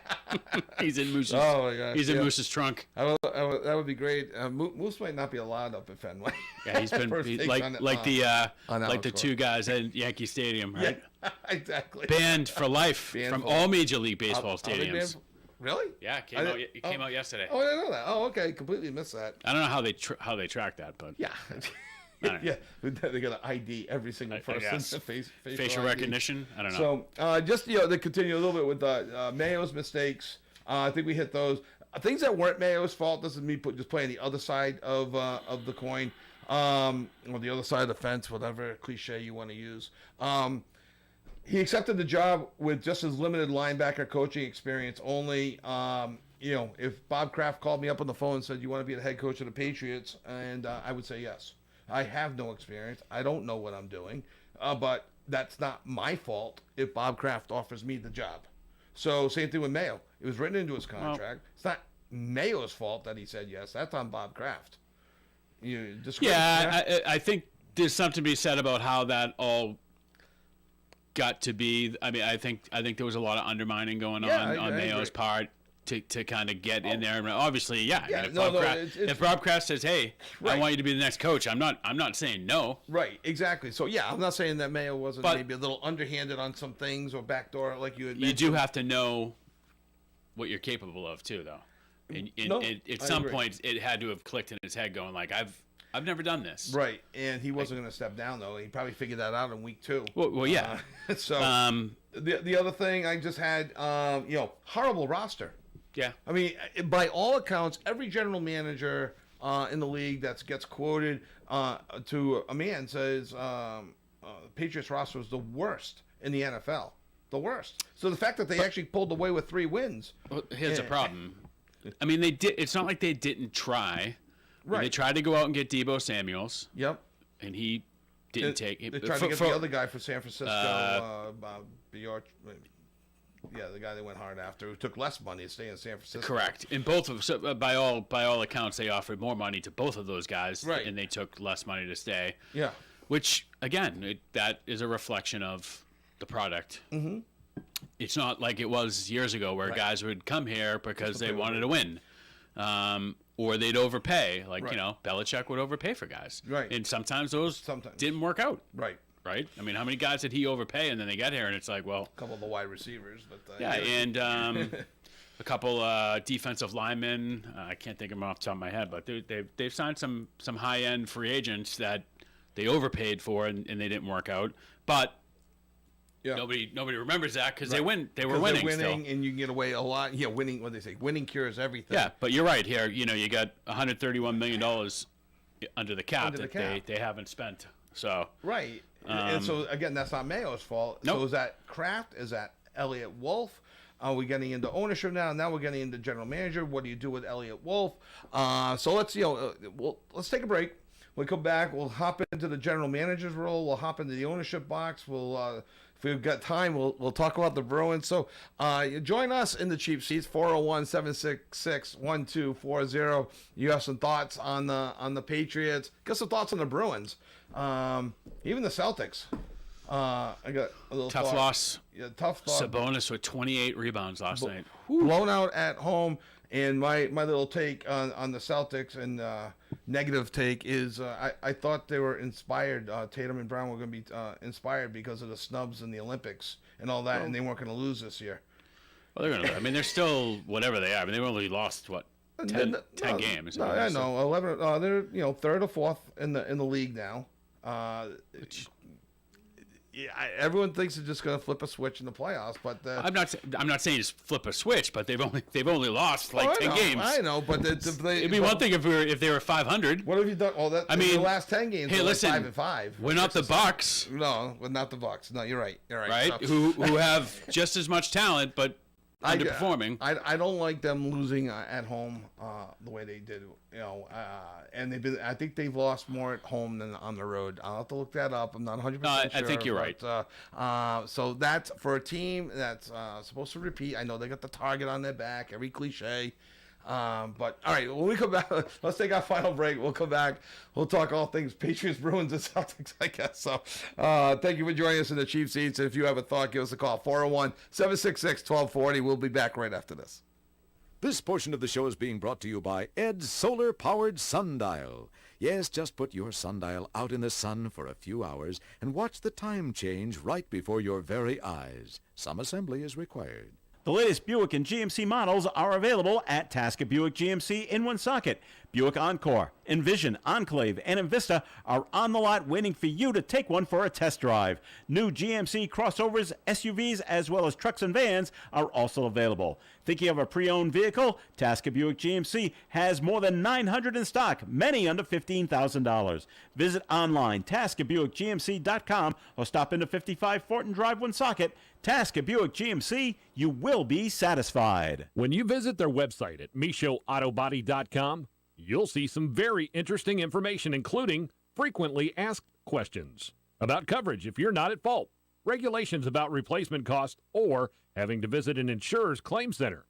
He's in Moose's. Oh, my gosh, He's in yeah. Moose's trunk. That would be great. Moose might not be allowed up at Fenway. Yeah, he's been First takes like on- the on like Alex the Cora. two guys at Yankee Stadium, right? Yeah, exactly. Banned for life Banned from for all life. Major League Baseball Are they banned stadiums. for- Really? Yeah, it I didn't- came out yesterday. Oh, I didn't know that. Oh, okay. Completely missed that. I don't know how they track that, but Yeah. don't Yeah. They got to ID every single I person. guess. ID. facial recognition. I don't know. So, just to continue a little bit with Mayo's mistakes, I think we hit those. Things that weren't Mayo's fault doesn't mean just playing the other side of the coin, or the other side of the fence, whatever cliche you want to use. He accepted the job with just his limited linebacker coaching experience only. If Bob Kraft called me up on the phone and said, "You want to be the head coach of the Patriots?" and I would say yes. I have no experience. I don't know what I'm doing, but that's not my fault if Bob Kraft offers me the job. So same thing with Mayo. It was written into his contract. It's not Mayo's fault that he said yes. That's on Bob Kraft. I think there's something to be said about how that all got to be. I mean, I think there was a lot of undermining going on I Mayo's agree. part to kind of get in there. And obviously, yeah. Yeah, I mean, no, if Bob Kraft says, "Hey, I Right. want you to be the next coach," I'm not saying no. Right, exactly. So yeah, I'm not saying that Mayo wasn't But- maybe a little underhanded on some things or backdoor like you had You mentioned. do have to know what you're capable of too, though. And No, at I some agree. point, it had to have clicked in his head, going like, "I've never done this." Right, and he wasn't going to step down though. He probably figured that out in week 2. Well, yeah. So Um, the other thing I just had, horrible roster. yeah. I mean, by all accounts, every general manager in the league that gets quoted to a man says the Patriots roster was the worst in the NFL. The worst. So the fact that they actually pulled away with 3 wins. Well, here's the Yeah. problem. I mean, they did. It's not like they didn't try. Right. They tried to go out and get Debo Samuels, Yep. and he didn't take it. They tried to get the other guy from San Francisco, Bjork. Yeah, the guy they went hard after, who took less money to stay in San Francisco. Correct. And both of by all accounts, they offered more money to both of those guys, Right. and they took less money to stay. Yeah. Which again, that is a reflection of the product. Mm-hmm. It's not like it was years ago where guys would come here because they wanted to win. Or they'd overpay. Like, Belichick would overpay for guys. Right. And sometimes those didn't work out. Right. Right? I mean, how many guys did he overpay and then they get here and it's like, well... A couple of the wide receivers. But and a couple defensive linemen. I can't think of them off the top of my head, but they've signed some high-end free agents that they overpaid for and they didn't work out. But nobody remembers that because they were winning. They're winning, still. And you can get away a lot. Yeah, winning. What they say, winning cures everything. Yeah, but you're right here. You got $131 million under the cap they haven't spent. So right, and so again, that's not Mayo's fault. Nope. So is that Kraft? Is that Elliott Wolf? Are we getting into ownership now? Now we're getting into general manager. What do you do with Elliott Wolf? So let's let's take a break. We'll come back. We'll hop into the general manager's role. We'll hop into the ownership box. We'll if we've got time, we'll talk about the Bruins. So join us in the cheap seats, 401-766-1240. You have some thoughts on the Patriots. Got some thoughts on the Bruins. Even the Celtics. I got a little tough thought. Loss. Yeah, tough thought. Sabonis with 28 rebounds last night. Blown out at home. And my little take on the Celtics and negative take is I thought they were inspired. Tatum and Brown were going to be inspired because of the snubs in the Olympics and all that, and they weren't going to lose this year. Well, they're going to. I mean, they're still whatever they are. I mean, they only lost 10 games. No, I know 11. They're third or fourth in the league now. Everyone thinks they're just going to flip a switch in the playoffs, but I'm not saying just flip a switch, but they've only lost 10 games. I know, but it'd be one thing if they were 500. What have you done? Well, the last 10 games. Hey, listen, 5-5. We're not the Bucks. No, we're not the Bucks. No, you're right. Right? So, who have just as much talent, but underperforming. I don't like them losing at home the way they did. And they've been. I think they've lost more at home than on the road. I'll have to look that up. I'm not 100% sure. I think you're right. So that's for a team that's supposed to repeat. I know they got the target on their back, every cliche. But all right, when we come back, let's take our final break. We'll come back. We'll talk all things Patriots, Bruins, and Celtics, I guess. So thank you for joining us in the cheap seats. If you have a thought, give us a call, 401-766-1240. We'll be back right after this. This portion of the show is being brought to you by Ed's solar-powered sundial. Yes, just put your sundial out in the sun for a few hours and watch the time change right before your very eyes. Some assembly is required. The latest Buick and GMC models are available at Tasca Buick GMC in Woonsocket. Buick Encore, Envision, Enclave, and Envista are on the lot waiting for you to take one for a test drive. New GMC crossovers, SUVs, as well as trucks and vans are also available. Thinking of a pre-owned vehicle? Tasca Buick GMC has more than 900 in stock, many under $15,000. Visit online, TascaBuickGMC.com, or stop into 55 Fortin Drive, Woonsocket. Tasca Buick GMC, you will be satisfied. When you visit their website at MichaudAutoBody.com, you'll see some very interesting information, including frequently asked questions about coverage if you're not at fault, regulations about replacement cost, or having to visit an insurer's claim center.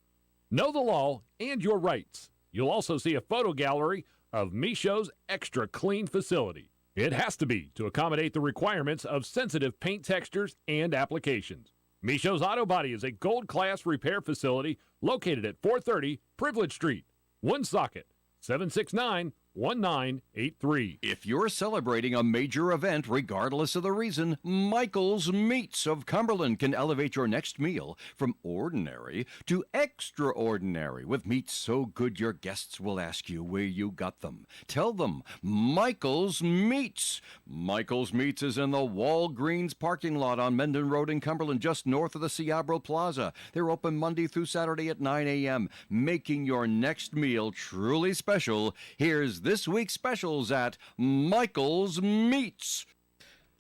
Know the law and your rights. You'll also see a photo gallery of Michaud's extra clean facility. It has to be to accommodate the requirements of sensitive paint textures and applications. Michaud's Auto Body is a gold-class repair facility located at 430 Privilege Street, Woonsocket, 769-1983. If you're celebrating a major event, regardless of the reason, Michael's Meats of Cumberland can elevate your next meal from ordinary to extraordinary with meats so good your guests will ask you where you got them. Tell them, Michael's Meats. Michael's Meats is in the Walgreens parking lot on Mendon Road in Cumberland, just north of the Ciabro Plaza. They're open Monday through Saturday at 9 a.m., making your next meal truly special. Here's this week's specials at Michael's Meats.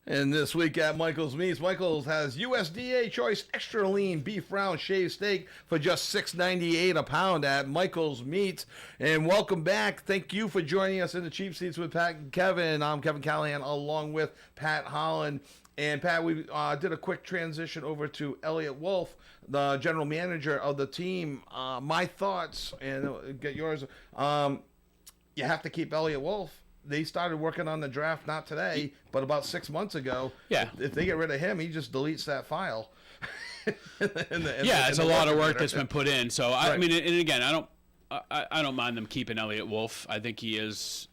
And this week at Michael's Meats, Michael's has USDA Choice Extra Lean Beef Round Shaved Steak for just $6.98 a pound at Michael's Meats. And welcome back. Thank you for joining us in the Cheap Seats with Pat and Kevin. I'm Kevin Callahan along with Pat Holland. And Pat, we did a quick transition over to Elliott Wolf, the general manager of the team. My thoughts, and get yours. You have to keep Elliott Wolf. they started working on the draft not today, but about 6 months ago. Yeah. If they get rid of him, he just deletes that file. It's a lot of work that's been put in. So I Right. mean, and again, I don't mind them keeping Elliott Wolf. I think he is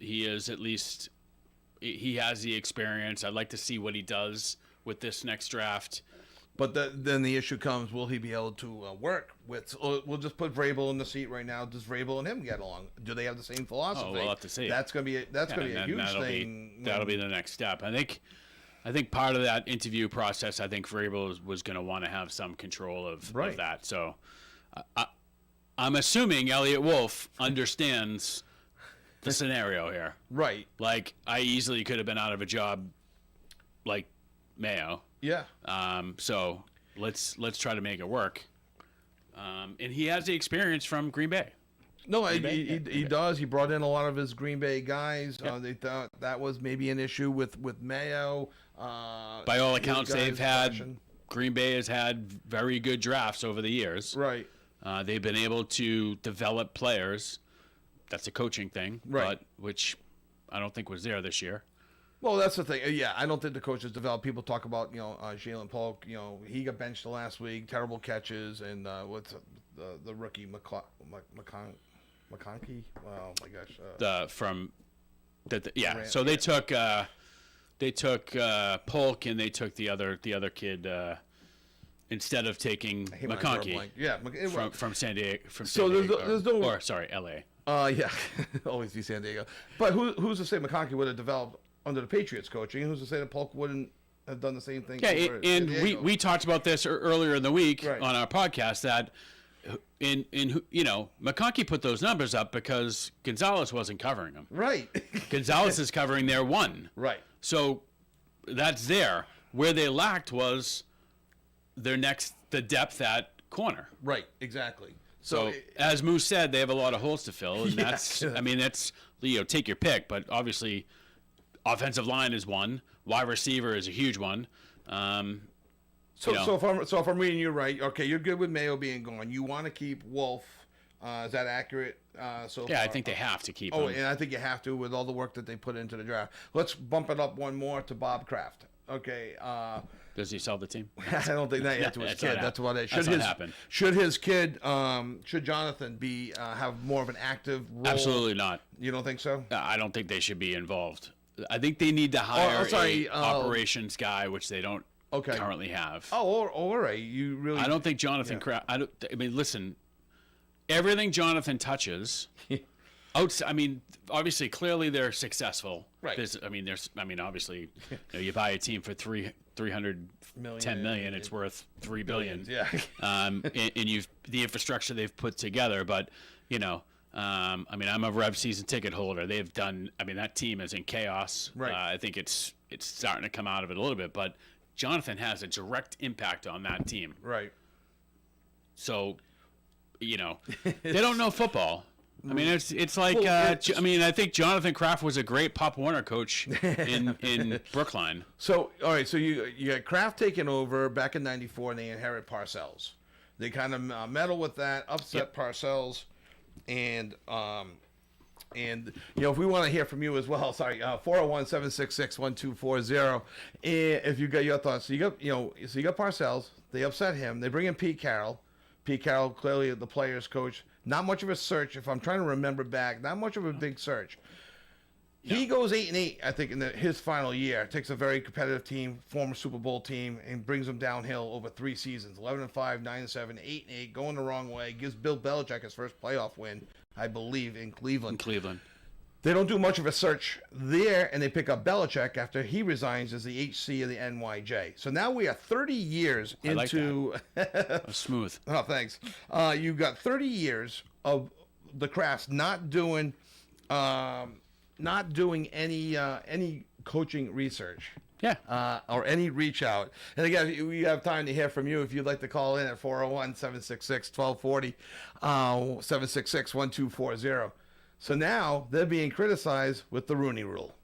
at least he has the experience. I'd like to see what he does with this next draft. But then the issue comes: will he be able to work with? We'll just put Vrabel in the seat right now. Does Vrabel and him get along? Do they have the same philosophy? Oh, we'll have to see. That's gonna be a huge thing. That'll be the next step. I think part of that interview process, I think Vrabel was going to want to have some control of that. So I'm assuming Elliott Wolf understands the scenario here. Right. Like, I easily could have been out of a job like Mayo. Yeah. So let's try to make it work. And he has the experience from Green Bay. No, he does. He brought in a lot of his Green Bay guys. Yep. They thought that was maybe an issue with Mayo. By all accounts, Green Bay has had very good drafts over the years. Right. They've been able to develop players. That's a coaching thing, right? But which I don't think was there this year. Well, that's the thing. Yeah, I don't think the coaches develop. People talk about, Jalen Polk. He got benched the last week. Terrible catches, and what's the rookie McConkey? Oh my gosh. So they took Polk, and they took the other kid instead of taking McConkey. Yeah, from San Diego. LA. Yeah, always be San Diego. But who's to say McConkey would have developed under the Patriots coaching? Who's to say that Polk wouldn't have done the same thing? Yeah, and we talked about this earlier in the week Right. on our podcast that McConkey put those numbers up because Gonzalez wasn't covering them. Right. Gonzalez is covering their one. Right. So that's there. Where they lacked was the depth at corner. Right. Exactly. So as Moose said, they have a lot of holes to fill, and that's take your pick, but obviously offensive line is one, wide receiver is a huge one. So if I'm reading you right, okay, you're good with Mayo being gone. You want to keep Wolf. Is that accurate? I far? think they have to keep him. him. And I think you have to with all the work that they put into the draft. Let's bump it up one more to Bob Kraft. Okay. Does he sell the team? I don't think that yet to his kid. That's what it should. That's what happened. Should his kid? Should Jonathan be have more of an active role? Absolutely not. You don't think so? I don't think they should be involved. I think they need to hire an operations guy, which they don't currently have. Oh, all right. You really? I don't think Jonathan Kraft. Listen. Everything Jonathan touches. Obviously, clearly they're successful. Right. Obviously, you buy a team for $310 million, it's worth $3 billion. Yeah. And the infrastructure they've put together, but I'm a Rev season ticket holder. They've done. That team is in chaos. Right. I think it's starting to come out of it a little bit, but Jonathan has a direct impact on that team. Right. So, they don't know football. It's like I think Jonathan Kraft was a great Pop Warner coach in Brookline. So all right, so you got Kraft taking over back in '94, and they inherit Parcells. They kind of meddle with that, upset Parcells, and if we want to hear from you as well, 401-766-1240. If you got your thoughts, so you got Parcells. They upset him. They bring in Pete Carroll. Pete Carroll, clearly the players' coach. Not much of a search, if I'm trying to remember back. Not much of a big search. No. He goes 8-8, I think, in his final year. Takes a very competitive team, former Super Bowl team, and brings them downhill over 3 seasons. 11-5, 9-7, 8-8, going the wrong way. Gives Bill Belichick his first playoff win, I believe, in Cleveland. They don't do much of a search there, and they pick up Belichick after he resigns as the HC of the NYJ. So now we are 30 years into... Smooth. Oh, thanks. You've got 30 years of the Crafts not doing any coaching research. Yeah. Or any reach out. And again, we have time to hear from you if you'd like to call in at 401-766-1240, 766-1240. So now they're being criticized with the Rooney Rule.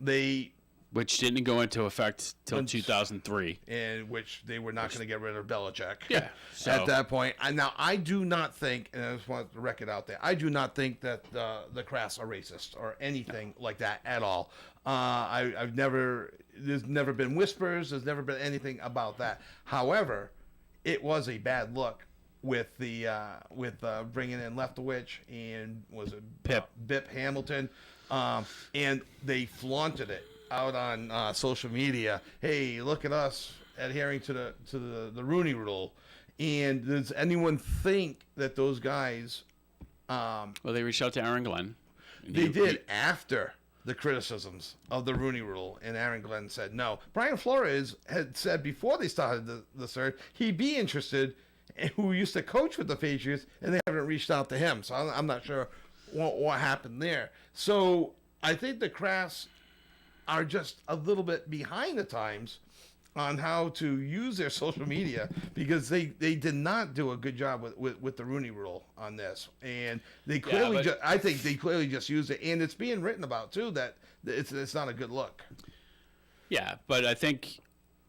They which didn't go into effect till 2003. In which they were not going to get rid of Belichick. Yeah. So, At that point. And now, I do not think, and I just want to wreck it out there, I do not think that the Crafts are racist or anything like that at all. There's never been whispers. There's never been anything about that. However, it was a bad look with the bringing in Leftwich and was it Bip Hamilton, and they flaunted it out on social media. Hey, look at us adhering to the Rooney Rule. And does anyone think that those guys? Well, they reached out to Aaron Glenn. They did after the criticisms of the Rooney Rule, and Aaron Glenn said no. Brian Flores had said before they started the search he'd be interested, who used to coach with the Patriots, and they haven't reached out to him. So I'm not sure what happened there. So I think the Crafts are just a little bit behind the times on how to use their social media, because they did not do a good job with the Rooney Rule on this, and they clearly I think they clearly just used it, and it's being written about too that it's not a good look. Yeah, but I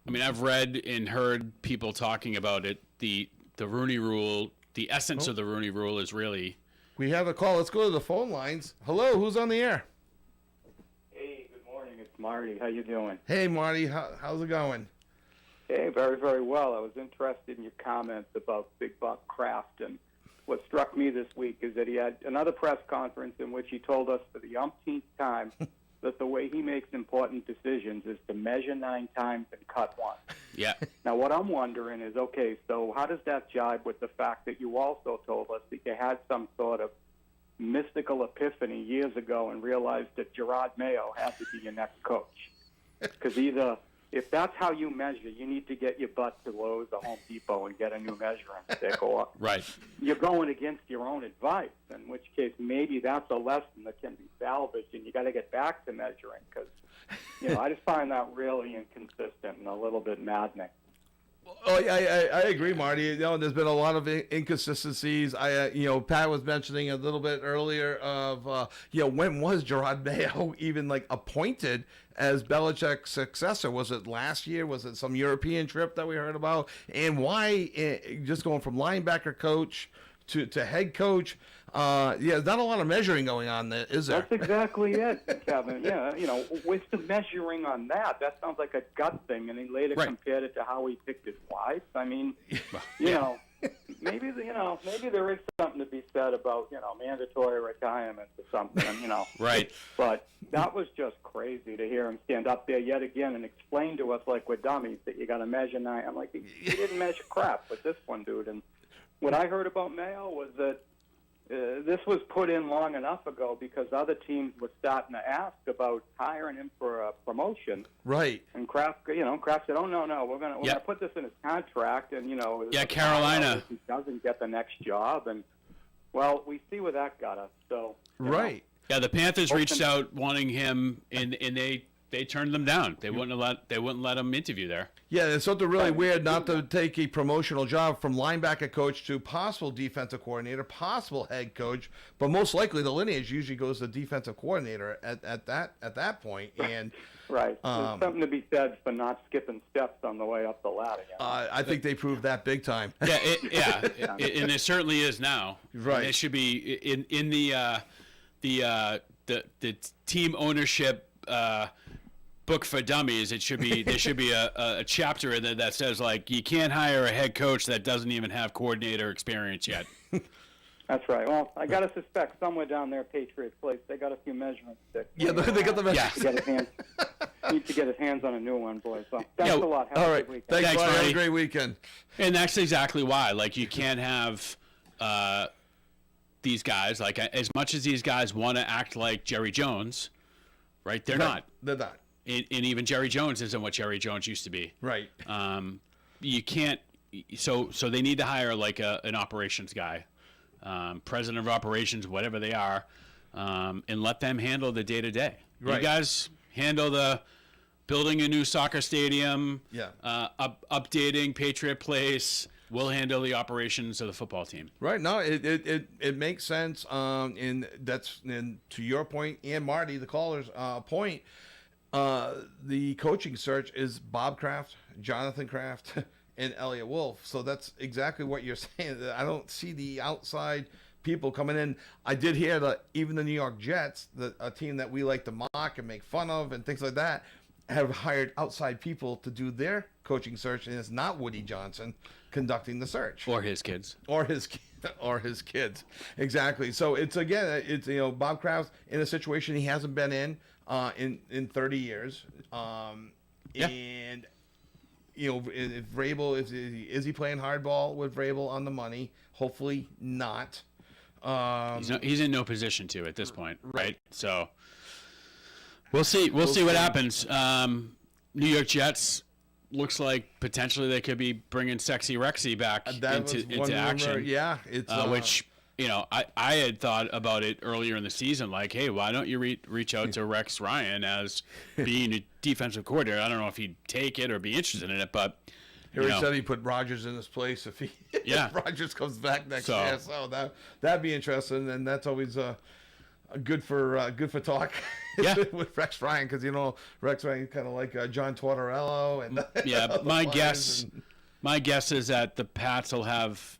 mean I've read and heard people talking about it. The Rooney Rule, the essence of the Rooney Rule is really. We have a call. Let's go to the phone lines. Hello, who's on the air? Hey, good morning. It's Marty. How you doing? Hey, Marty. How's it going? Hey, very, very well. I was interested in your comments about Big Buck Kraft, and what struck me this week is that he had another press conference in which he told us for the umpteenth time that the way he makes important decisions is to measure 9 times and cut 1. Yeah. Now, what I'm wondering is, okay, so how does that jibe with the fact that you also told us that you had some sort of mystical epiphany years ago and realized that Gerard Mayo had to be your next coach? Because either, if that's how you measure, you need to get your butt to Lowe's or Home Depot and get a new measuring stick, or right. You're going against your own advice, in which case maybe that's a lesson that can be salvaged, and you got to get back to measuring, because I just find that really inconsistent and a little bit maddening. Oh, I agree, Marty. There's been a lot of inconsistencies. Pat was mentioning a little bit earlier of, when was Gerard Mayo even appointed as Belichick's successor? Was it last year? Was it some European trip that we heard about? And why just going from linebacker coach to head coach? There's not a lot of measuring going on there, is there? That's exactly it, Kevin. Yeah, what's the measuring on that? That sounds like a gut thing, and he later compared it to how he picked his wife. I mean, maybe there is something to be said about mandatory retirement or something. Right. But that was just crazy to hear him stand up there yet again and explain to us like we're dummies that you got to measure 9. I'm like, he didn't measure crap with this one, dude. And what I heard about Mayo was that this was put in long enough ago because other teams were starting to ask about hiring him for a promotion. Right. And Kraft said, "Oh no, we're gonna put this in his contract." And Carolina, he doesn't get the next job, and well, we see where that got us. So right. Yeah, the Panthers reached out wanting him, and they turned them down. They wouldn't let him interview there. Yeah, it's something really weird not to take a promotional job from linebacker coach to possible defensive coordinator, possible head coach, but most likely the lineage usually goes to defensive coordinator at that point. And right, there's something to be said for not skipping steps on the way up the ladder. I think they proved that big time. Yeah, and it certainly is now. Right, and it should be in the team ownership. Book for dummies. There should be a chapter in there that says you can't hire a head coach that doesn't even have coordinator experience yet. That's right. Well, I got to suspect somewhere down there at Patriot Place they got a few measurement sticks. Yeah, they got the measurement sticks. Needs to get his hands on a new one, boy. So thanks a lot. Have a good weekend. Thanks, Marty. Have a great weekend. And that's exactly why. You can't have these guys as much as these guys want to act like Jerry Jones, right? They're not. They're not. And even Jerry Jones isn't what Jerry Jones used to be. Right. You can't. So they need to hire an operations guy, president of operations, whatever they are, and let them handle the day to day. You guys handle the building a new soccer stadium. Yeah. Updating Patriot Place. We'll handle the operations of the football team. Right. No, it makes sense. And to your point and Marty, the caller's point. the coaching search is Bob Kraft, Jonathan Kraft, and Elliot Wolf. So that's exactly what you're saying. I don't see the outside people coming in. I did hear that even the New York Jets, a team that we like to mock and make fun of and things like that, have hired outside people to do their coaching search, and it's not Woody Johnson conducting the search. Or his kids. Or his kids. Exactly. So it's Bob Kraft in a situation he hasn't been in 30 years. And if Vrabel is he playing hardball with Vrabel on the money? Hopefully not. He's in no position to at this point, right? So we'll see. We'll see what happens. New York Jets looks like potentially they could be bringing Sexy Rexy back into action. Yeah, it's which I had thought about it earlier in the season, like, hey, why don't you reach out to Rex Ryan as being a defensive coordinator? I don't know if he'd take it or be interested in it, but he said he put Rodgers in his place if Rodgers comes back next year. So that'd be interesting, and that's always good for talk. With Rex Ryan, because Rex Ryan kind of like John Tortorella and my guess is that the Pats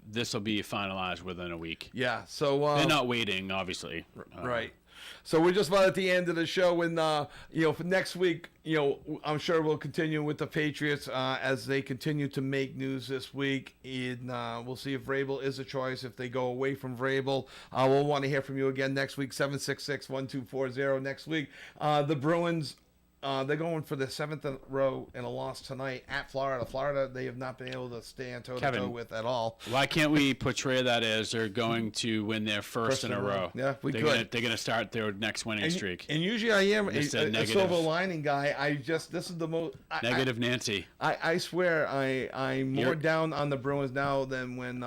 this will be finalized within a week. Yeah, so they're not waiting, obviously. Right. So we're just about at the end of the show, and for next week, I'm sure we'll continue with the Patriots as they continue to make news this week. And we'll see if Vrabel is a choice. If they go away from Vrabel, we'll want to hear from you again next week. 766-1240 next week. The Bruins. They're going for the 7th row in a loss tonight at Florida. Florida, they have not been able to stand toe-to-toe with at all. Why can't we portray that as they're going to win their first in a row? Yeah, they're going to start their next winning streak. And usually I am a silver lining guy. This is the most... Negative Nancy. I swear I'm more down on the Bruins now than when...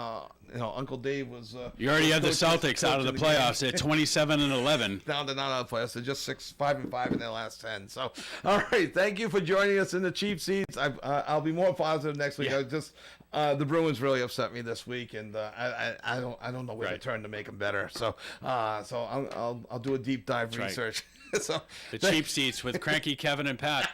Uncle Dave was. You already had the Celtics out of the playoffs. They're 27-11. No, they're not out of the playoffs. They're just 5-5 in their last 10. So, all right. Thank you for joining us in the cheap seats. I'll be more positive next week. Yeah. The Bruins really upset me this week, and I don't know where to turn to make them better. So I'll do a deep dive research. So the cheap seats with Cranky Kevin and Pat.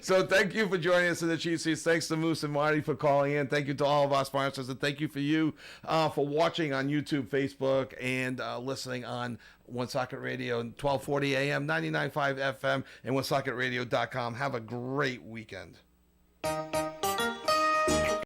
So thank you for joining us in the cheap seats. Thanks to Moose and Marty for calling in. Thank you to all of our sponsors, and thank you for you for watching on YouTube, Facebook, and listening on Woonsocket Radio, 1240 AM, 99.5 FM, and woonsocketradio.com. Have a great weekend.